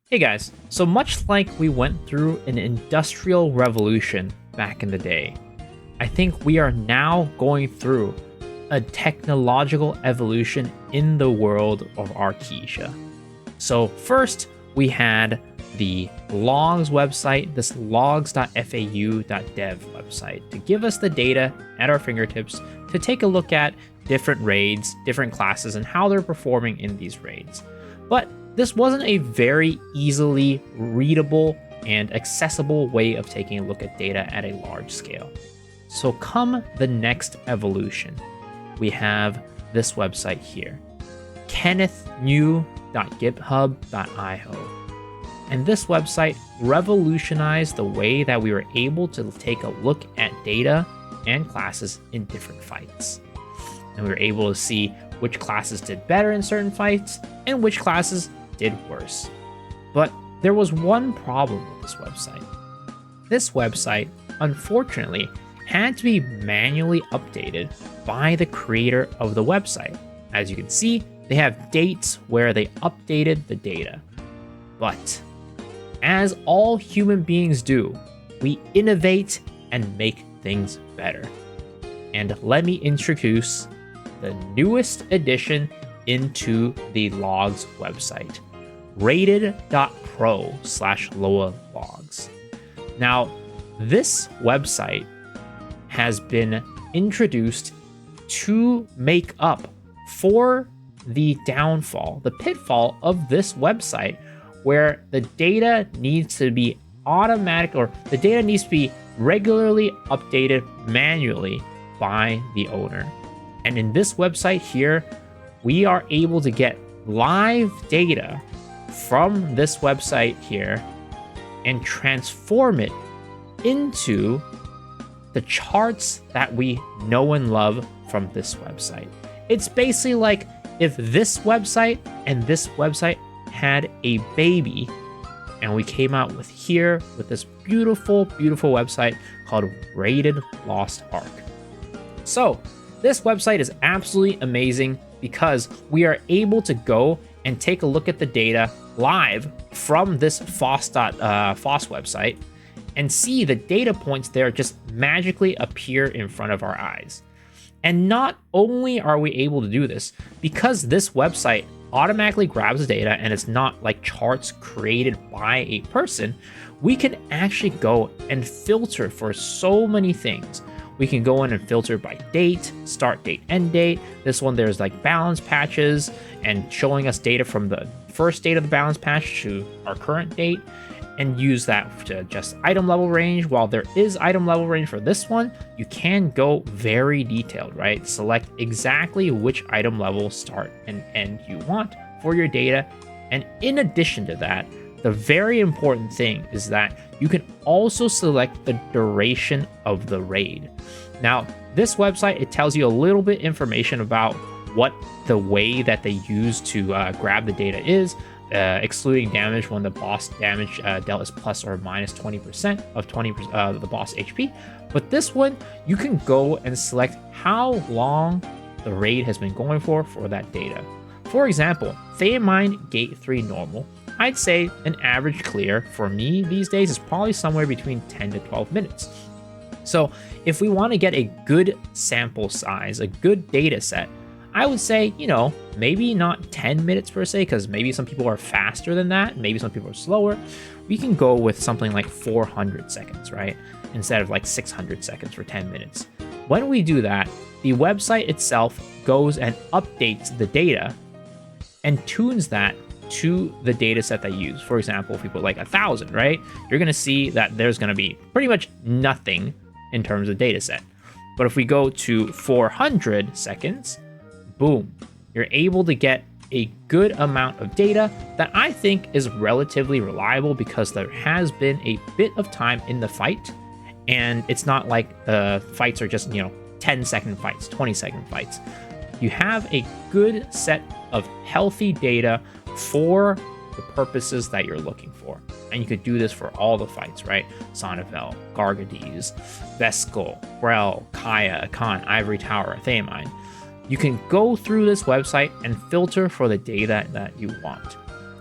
Hey guys, so much like we went through an industrial revolution back in the day, I think we are now going through a technological evolution in the world of Artesia. So, first, we had the logs website, this logs.fau.dev website, to give us the data at our fingertips to take a look at different raids, different classes, and how they're performing in these raids. But this wasn't a very easily readable and accessible way of taking a look at data at a large scale. So, come the next evolution, we have this website here, kennethnew.github.io. And this website revolutionized the way that we were able to take a look at data and classes in different fights. And we were able to see which classes did better in certain fights and which classes did worse. But there was one problem with this website. This website, unfortunately, had to be manually updated by the creator of the website. As you can see, they have dates where they updated the data. But as all human beings do, we innovate and make things better. And let me introduce the newest addition into the logs website, raided.pro/Loa logs. Now, this website has been introduced to make up for the downfall, the pitfall of this website, where the data needs to be automatic, or the data needs to be regularly updated manually by the owner. And in this website here, we are able to get live data from this website here and transform it into the charts that we know and love from this website. It's basically like if this website and this website had a baby, and we came out with this beautiful, beautiful website called Rated Lost Ark. So this website is absolutely amazing because we are able to go and take a look at the data live from this FOSS website and see the data points there just magically appear in front of our eyes. And not only are we able to do this, because this website automatically grabs the data and it's not like charts created by a person, we can actually go and filter for so many things. We can go in and filter by date, start date, end date. This one, there's like balance patches and showing us data from the first date of the balance patch to our current date, and use that to adjust item level range. While there is item level range for this one, you can go very detailed, right? Select exactly which item level start and end you want for your data. And in addition to that, the very important thing is that you can also select the duration of the raid. Now, this website, it tells you a little bit information about what the way that they use to grab the data is, excluding damage when the boss damage dealt is plus or minus 20% of the boss HP. But this one, you can go and select how long the raid has been going for that data. For example, Feyamine Gate 3 normal, I'd say an average clear for me these days is probably somewhere between 10 to 12 minutes. So if we want to get a good sample size, a good data set, I would say, maybe not 10 minutes per se, because maybe some people are faster than that. Maybe some people are slower. We can go with something like 400 seconds, right? Instead of like 600 seconds for 10 minutes. When we do that, the website itself goes and updates the data and tunes that to the data set they use. For example, if we put like 1,000, right? You're going to see that there's going to be pretty much nothing in terms of data set. But if we go to 400 seconds, boom, you're able to get a good amount of data that I think is relatively reliable because there has been a bit of time in the fight, and it's not like the fights are just, 10-second fights, 20-second fights. You have a good set of healthy data for the purposes that you're looking for. And you could do this for all the fights, right? Sonnenfeld, Gargades, Veskel, Grell, Kaya, Khan, Ivory Tower, Thamine. You can go through this website and filter for the data that you want.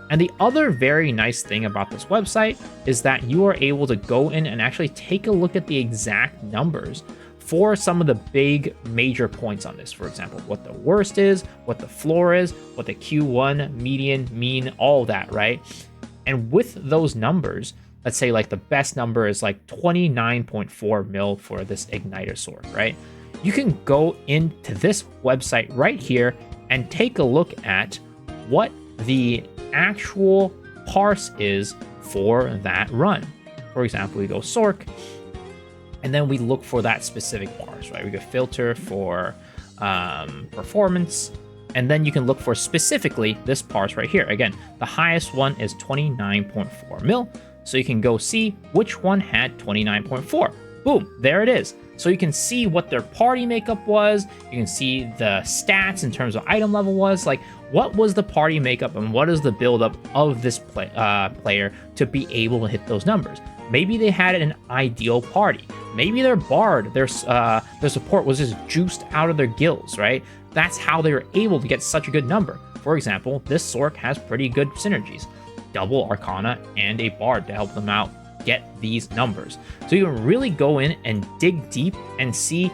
And the other very nice thing about this website is that you are able to go in and actually take a look at the exact numbers for some of the big major points on this. For example, what the worst is, what the floor is, what the Q1, median, mean, all that, right? And with those numbers, let's say like the best number is like 29.4 mil for this igniter sword, right? You can go into this website right here and take a look at what the actual parse is for that run. For example, we go Sork, and then we look for that specific parse, right? We go filter for performance, and then you can look for specifically this parse right here. Again, the highest one is 29.4 mil, so you can go see which one had 29.4. Boom, there it is. So you can see what their party makeup was. You can see the stats in terms of item level was. Like, what was the party makeup and what is the buildup of this player to be able to hit those numbers? Maybe they had an ideal party. Maybe their bard, their support was just juiced out of their gills, right? That's how they were able to get such a good number. For example, this Sork has pretty good synergies. Double Arcana and a bard to help them out get these numbers. So you can really go in and dig deep and see,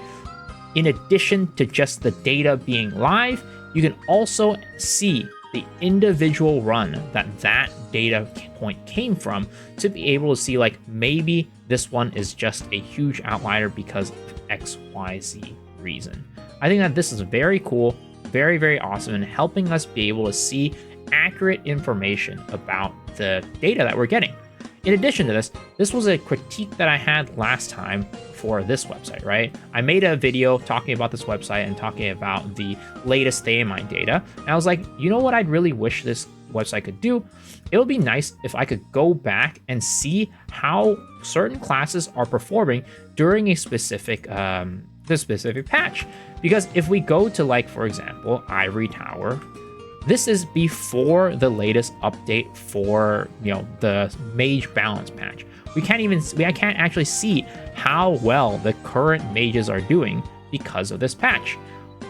in addition to just the data being live, you can also see the individual run that data point came from to be able to see, like, maybe this one is just a huge outlier because of XYZ reason. I think that this is very cool, very, very awesome, and helping us be able to see accurate information about the data that we're getting. In addition to this, this was a critique that I had last time for this website, right? I made a video talking about this website and talking about the latest Theamine data. And I was like, you know what I'd really wish this website could do? It would be nice if I could go back and see how certain classes are performing during a specific patch. Because if we go to, like, for example, Ivory Tower, this is before the latest update for, you know, the mage balance patch. I can't actually see how well the current mages are doing because of this patch.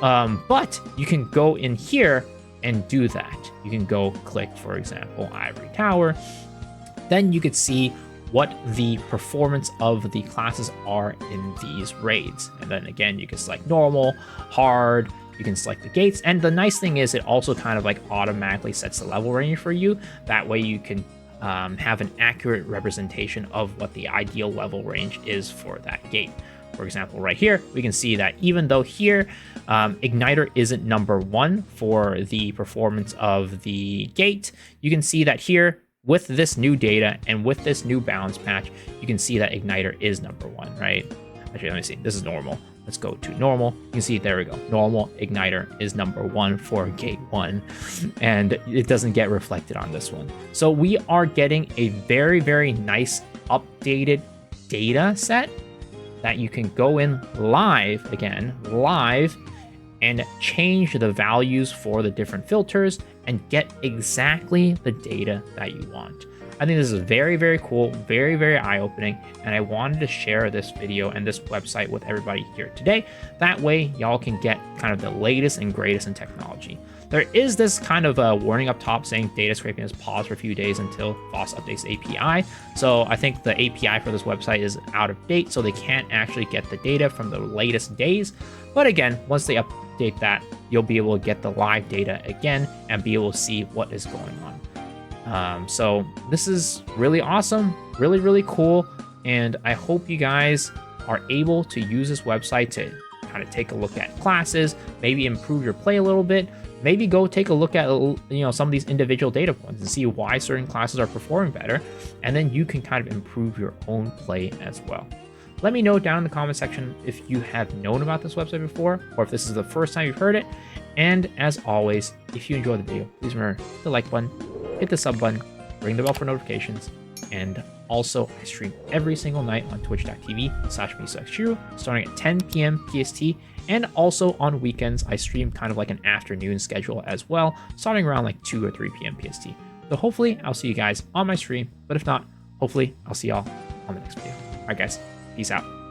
But you can go in here and do that. You can go click, for example, Ivory Tower. Then you could see what the performance of the classes are in these raids. And then again, you can select normal, hard, you can select the gates. And the nice thing is it also kind of like automatically sets the level range for you. That way you can have an accurate representation of what the ideal level range is for that gate. For example, right here, we can see that even though here, Igniter isn't number 1 for the performance of the gate, you can see that here, with this new data and with this new balance patch, you can see that Igniter is number 1, right? Actually, let me see. This is normal. Let's go to normal. You can see, there we go. Normal Igniter is number 1 for gate 1, and it doesn't get reflected on this one. So we are getting a very, very nice updated data set that you can go in live, and change the values for the different filters and get exactly the data that you want. I think this is very, very cool, very, very eye-opening, and I wanted to share this video and this website with everybody here today. That way, y'all can get kind of the latest and greatest in technology. There is this kind of a warning up top saying data scraping is paused for a few days until FOSS updates API. So I think the API for this website is out of date, so they can't actually get the data from the latest days. But again, once they update that, you'll be able to get the live data again and be able to see what is going on. So this is really awesome, really, really cool. And I hope you guys are able to use this website to kind of take a look at classes, maybe improve your play a little bit, maybe go take a look at, you know, some of these individual data points and see why certain classes are performing better. And then you can kind of improve your own play as well. Let me know down in the comment section if you have known about this website before, or if this is the first time you've heard it. And as always, if you enjoyed the video, please remember the like button, hit the sub button, ring the bell for notifications, and also I stream every single night on twitch.tv/MisaXshiro, starting at 10 p.m. PST, and also on weekends I stream kind of like an afternoon schedule as well, starting around like 2 or 3 p.m. PST. So hopefully I'll see you guys on my stream, but if not, hopefully I'll see y'all on the next video. All right, guys, peace out.